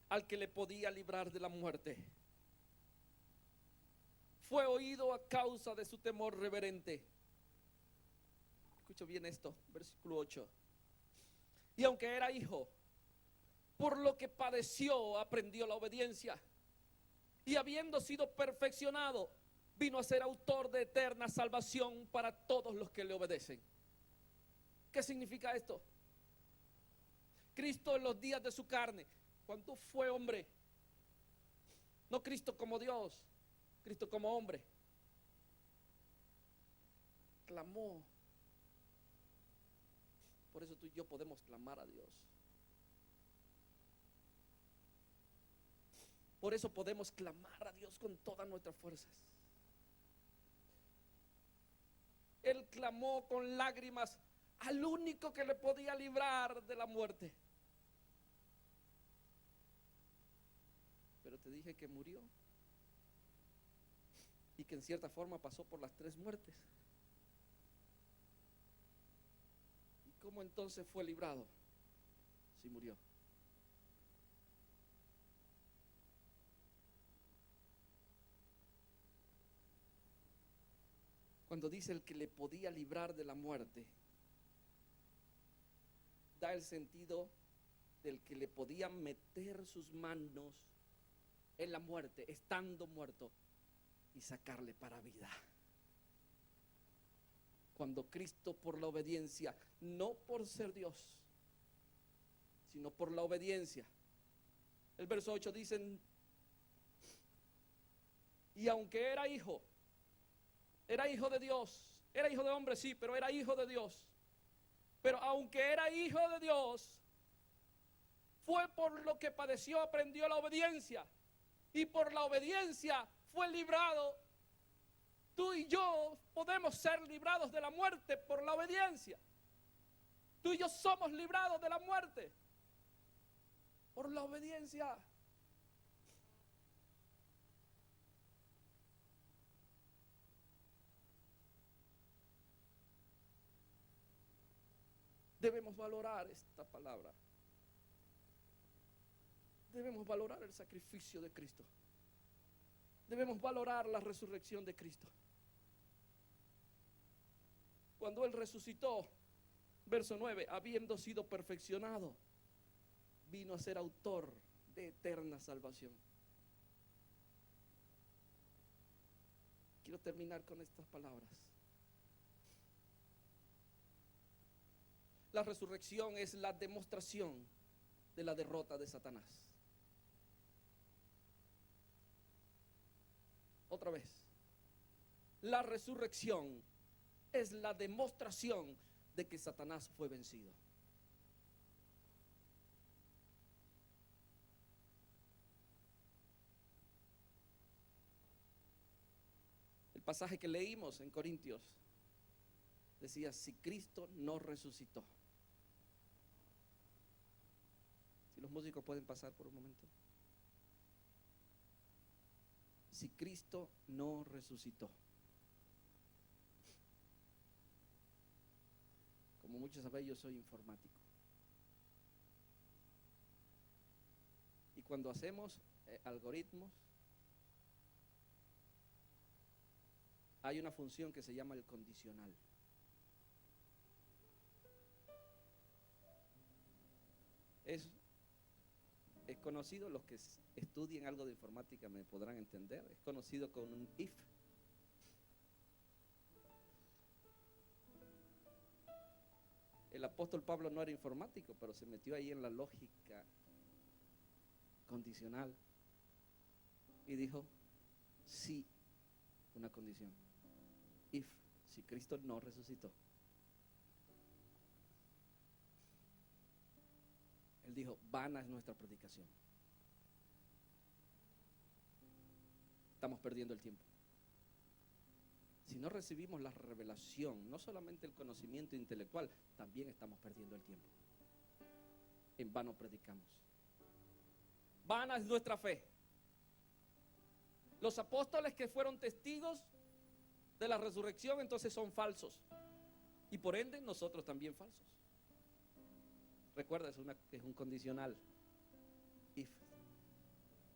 al que le podía librar de la muerte, fue oído a causa de su temor reverente. Escucha bien esto, versículo 8. Y aunque era hijo, por lo que padeció, aprendió la obediencia. Y habiendo sido perfeccionado, vino a ser autor de eterna salvación para todos los que le obedecen. ¿Qué significa esto? Cristo en los días de su carne, cuando fue hombre, no Cristo como Dios, Cristo como hombre, clamó. Por eso tú y yo podemos clamar a Dios. Por eso podemos clamar a Dios con todas nuestras fuerzas. Él clamó con lágrimas al único que le podía librar de la muerte. Pero te dije que murió y que en cierta forma pasó por las tres muertes. ¿Cómo entonces fue librado si murió? Cuando dice el que le podía librar de la muerte, da el sentido del que le podía meter sus manos en la muerte, estando muerto, y sacarle para vida. Cuando Cristo, por la obediencia, no por ser Dios, sino por la obediencia. El verso 8 dice: y aunque era hijo de Dios, era hijo de hombre, sí, pero era hijo de Dios. Pero aunque era hijo de Dios, fue por lo que padeció, aprendió la obediencia. Y por la obediencia fue librado. Tú y yo podemos ser librados de la muerte por la obediencia. Tú y yo somos librados de la muerte por la obediencia. Debemos valorar esta palabra. Debemos valorar el sacrificio de Cristo. Debemos valorar la resurrección de Cristo. Cuando Él resucitó, verso 9, habiendo sido perfeccionado, vino a ser autor de eterna salvación. Quiero terminar con estas palabras. La resurrección es la demostración de la derrota de Satanás. Otra vez. La resurrección es la demostración de que Satanás fue vencido. El pasaje que leímos en Corintios decía, si Cristo no resucitó. Si los músicos pueden pasar por un momento. Si Cristo no resucitó. Como muchos saben, yo soy informático. Y cuando hacemos algoritmos, hay una función que se llama el condicional. Es conocido, los que estudien algo de informática me podrán entender, es conocido con un if. El apóstol Pablo no era informático, pero se metió ahí en la lógica condicional y dijo, sí, una condición. If, si Cristo no resucitó. Él dijo, vana es nuestra predicación. Estamos perdiendo el tiempo. Si no recibimos la revelación, no solamente el conocimiento intelectual, también estamos perdiendo el tiempo. En vano predicamos. Vana es nuestra fe. Los apóstoles que fueron testigos de la resurrección entonces son falsos. Y por ende nosotros también falsos. Recuerda, es un condicional. If.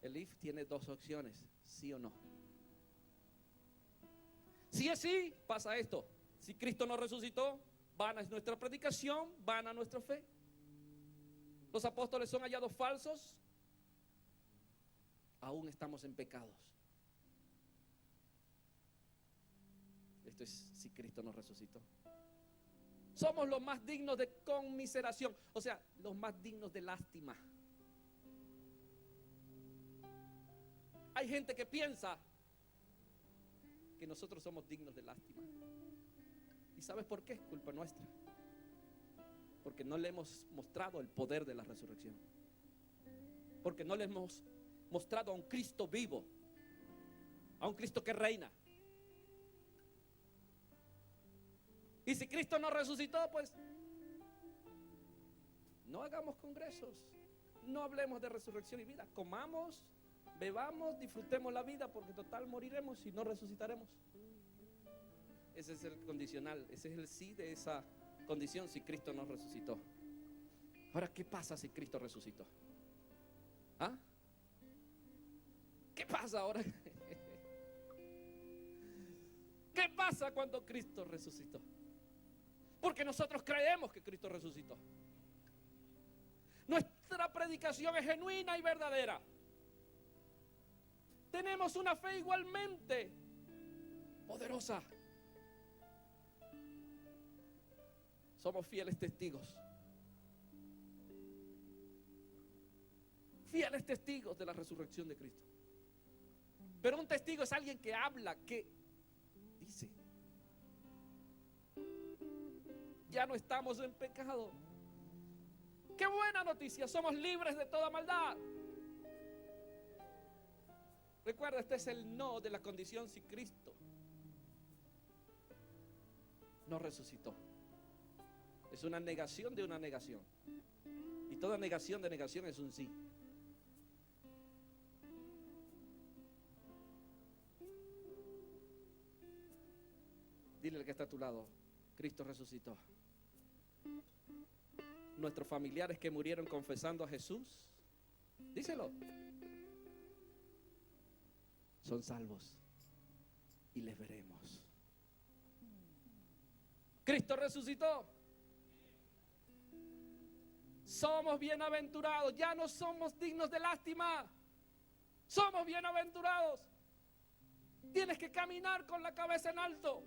El if tiene dos opciones, sí o no. Si es sí, pasa esto. Si Cristo no resucitó, vana es nuestra predicación, vana nuestra fe. Los apóstoles son hallados falsos, aún estamos en pecados. Esto es si Cristo no resucitó. Somos los más dignos de conmiseración, o sea, los más dignos de lástima. Hay gente que piensa que nosotros somos dignos de lástima. ¿Y sabes por qué? Culpa nuestra. Porque no le hemos mostrado el poder de la resurrección. Porque no le hemos mostrado a un Cristo vivo, a un Cristo que reina. Y si Cristo no resucitó, pues no hagamos congresos, no hablemos de resurrección y vida, comamos, bebamos, disfrutemos la vida, porque total moriremos y no resucitaremos. Ese es el condicional, ese es el sí de esa condición si Cristo no resucitó. Ahora, ¿qué pasa si Cristo resucitó? ¿Ah? ¿Qué pasa ahora? ¿Qué pasa cuando Cristo resucitó? Porque nosotros creemos que Cristo resucitó. Nuestra predicación es genuina y verdadera. Tenemos una fe igualmente poderosa. Somos fieles testigos. Fieles testigos de la resurrección de Cristo. Pero un testigo es alguien que habla, que dice. Ya no estamos en pecado. ¡Qué buena noticia! Somos libres de toda maldad. Recuerda, este es el no de la condición si Cristo no resucitó. Es una negación de una negación. Y toda negación de negación es un sí. Dile al que está a tu lado, Cristo resucitó. nuestros familiares que murieron confesando a Jesús? Díselo. Son salvos y les veremos. Cristo resucitó. Somos bienaventurados. Ya no somos dignos de lástima. Somos bienaventurados. Tienes que caminar con la cabeza en alto.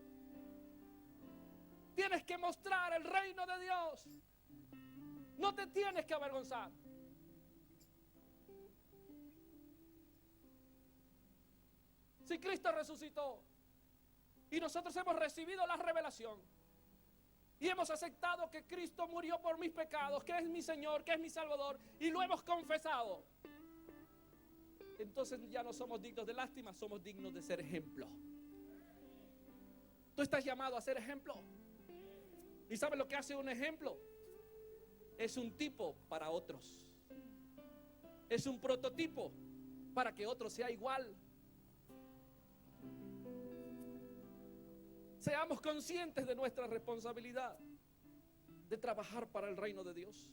Tienes que mostrar el reino de Dios. No te tienes que avergonzar. Si Cristo resucitó y nosotros hemos recibido la revelación y hemos aceptado que Cristo murió por mis pecados, que es mi Señor, que es mi Salvador, y lo hemos confesado, entonces ya no somos dignos de lástima, somos dignos de ser ejemplo. Tú estás llamado a ser ejemplo. ¿Y sabes lo que hace un ejemplo? Es un tipo para otros. Es un prototipo para que otro sea igual. Seamos conscientes de nuestra responsabilidad de trabajar para el reino de Dios.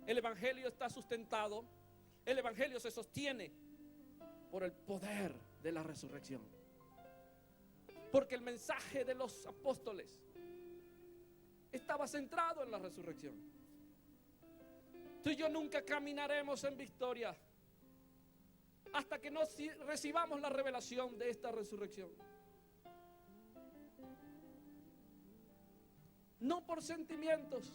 El evangelio está sustentado, el evangelio se sostiene por el poder de la resurrección. Porque el mensaje de los apóstoles estaba centrado en la resurrección. Tú y yo nunca caminaremos en victoria hasta que no recibamos la revelación de esta resurrección. No por sentimientos,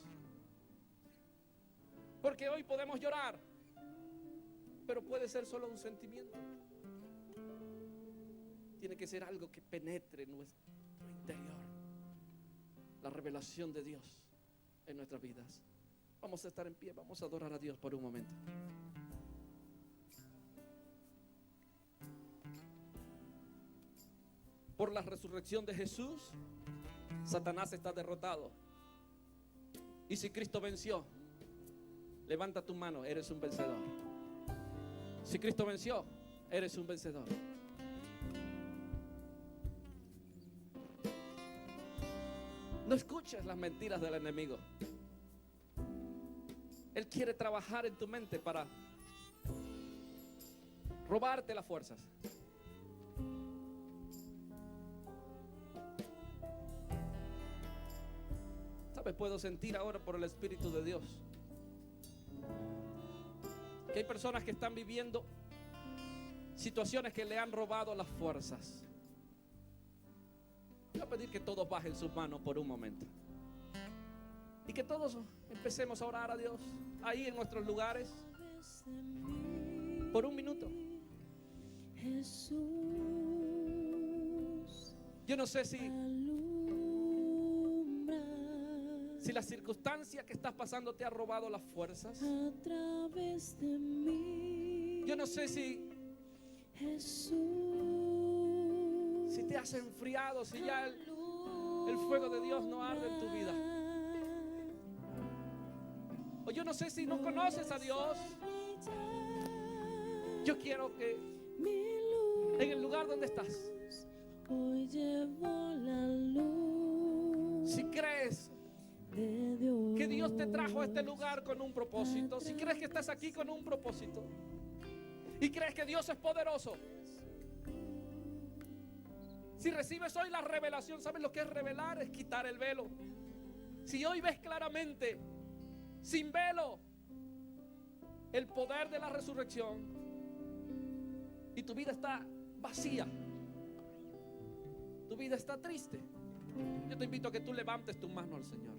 porque hoy podemos llorar, pero puede ser solo un sentimiento. Tiene que ser algo que penetre en nuestro interior, la revelación de Dios en nuestras vidas. Vamos a estar en pie, vamos a adorar a Dios por un momento. Por la resurrección de Jesús, Satanás está derrotado. Y si Cristo venció, levanta tu mano, eres un vencedor. Si Cristo venció, eres un vencedor. No escuches las mentiras del enemigo. Él quiere trabajar en tu mente para robarte las fuerzas. ¿Sabes? Puedo sentir ahora por el Espíritu de Dios que hay personas que están viviendo situaciones que le han robado las fuerzas. Voy a pedir que todos bajen sus manos por un momento y que todos empecemos a orar a Dios ahí en nuestros lugares por un minuto. Yo no sé si la circunstancia que estás pasando te ha robado las fuerzas. Yo no sé si te has enfriado, si ya el fuego de Dios no arde en tu vida. O yo no sé si no conoces a Dios. Yo quiero que en el lugar donde estás, si crees que Dios te trajo a este lugar con un propósito, si crees que estás aquí con un propósito y crees que Dios es poderoso, si recibes hoy la revelación, ¿sabes lo que es revelar? Es quitar el velo. Si hoy ves claramente, sin velo, el poder de la resurrección y tu vida está vacía, tu vida está triste, yo te invito a que tú levantes tu mano al Señor.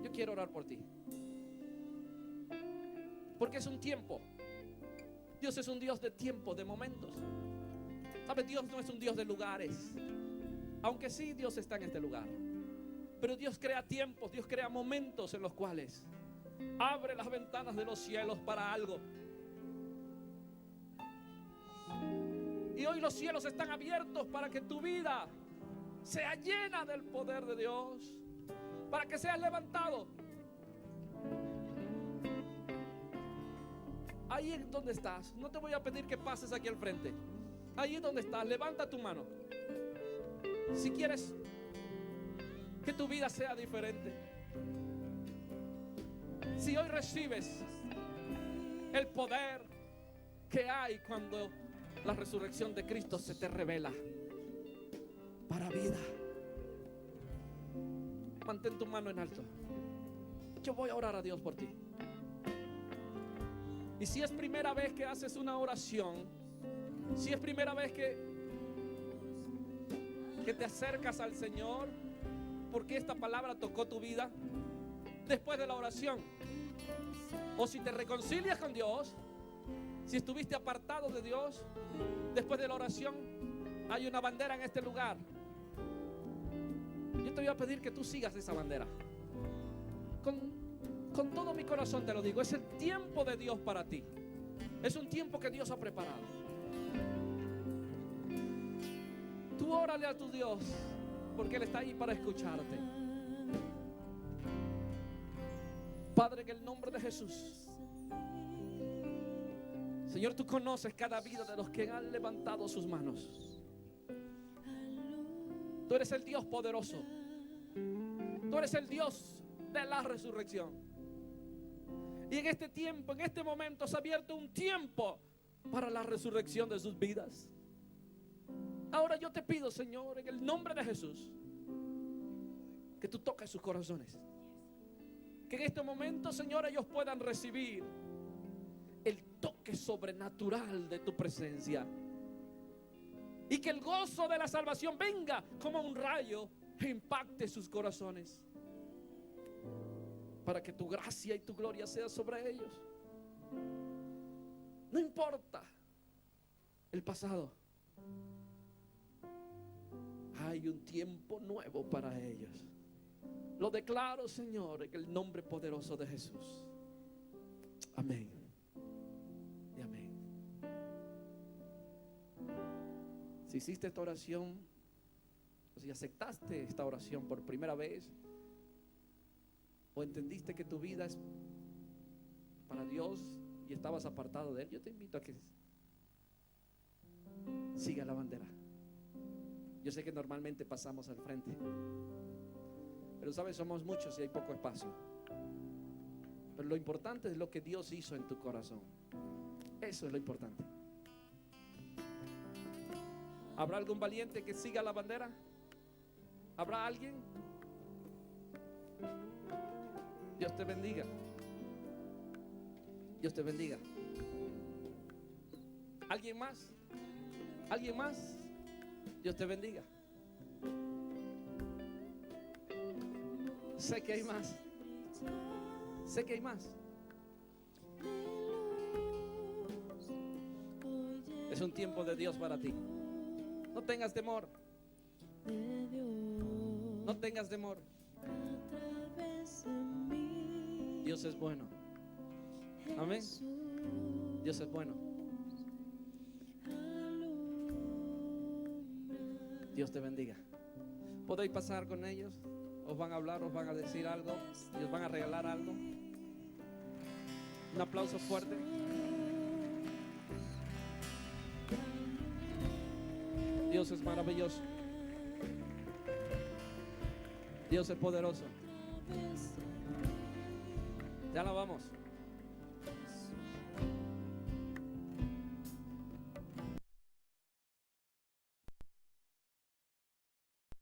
Yo quiero orar por ti, porque es un tiempo. Dios es un Dios de tiempo, de momentos. ¿Sabes? Dios no es un Dios de lugares, aunque sí Dios está en este lugar. Pero Dios crea tiempos, Dios crea momentos en los cuales abre las ventanas de los cielos para algo. Y hoy los cielos están abiertos para que tu vida sea llena del poder de Dios, para que seas levantado. Ahí es donde estás. No te voy a pedir que pases aquí al frente. Ahí es donde estás, levanta tu mano. Si quieres Que tu vida sea diferente. Si hoy recibes el poder que hay cuando la resurrección de Cristo se te revela para vida, mantén tu mano en alto. Yo voy a orar a Dios por ti. Y si es primera vez que haces una oración, si es primera vez que te acercas al Señor, porque esta palabra tocó tu vida después de la oración, o si te reconcilias con Dios, si estuviste apartado de Dios después de la oración, hay una bandera en este lugar. Yo te voy a pedir que tú sigas esa bandera. Con todo mi corazón te lo digo, es el tiempo de Dios para ti. Es un tiempo que Dios ha preparado. Tú órale a tu Dios, porque Él está ahí para escucharte. Padre, en el nombre de Jesús, Señor, tú conoces cada vida de los que han levantado sus manos. Tú eres el Dios poderoso. Tú eres el Dios de la resurrección. Y en este tiempo, en este momento, se ha abierto un tiempo para la resurrección de sus vidas. Ahora yo te pido, Señor, en el nombre de Jesús, que tú toques sus corazones. Que en este momento, Señor, ellos puedan recibir el toque sobrenatural de tu presencia. Y que el gozo de la salvación venga como un rayo e impacte sus corazones, para que tu gracia y tu gloria sea sobre ellos. No importa el pasado, hay un tiempo nuevo para ellos. Lo declaro, Señor, en el nombre poderoso de Jesús. Amén y amén. Si hiciste esta oración, o si aceptaste esta oración por primera vez, o entendiste que tu vida es para Dios y estabas apartado de Él, yo te invito a que siga la bandera. Yo sé que normalmente pasamos al frente, pero sabes, somos muchos y hay poco espacio. Pero lo importante es lo que Dios hizo en tu corazón. Eso es lo importante. ¿Habrá algún valiente que siga la bandera? ¿Habrá alguien? Dios te bendiga. Dios te bendiga. ¿Alguien más? ¿Alguien más? Dios te bendiga. Sé que hay más. Sé que hay más. Es un tiempo de Dios para ti. No tengas temor. No tengas temor. Dios es bueno. Amén. Dios es bueno. Dios te bendiga. ¿Podéis pasar con ellos? ¿Os van a hablar? ¿Os van a decir algo? ¿Os van a regalar algo? Un aplauso fuerte. Dios es maravilloso. Dios es poderoso. Ya la vamos.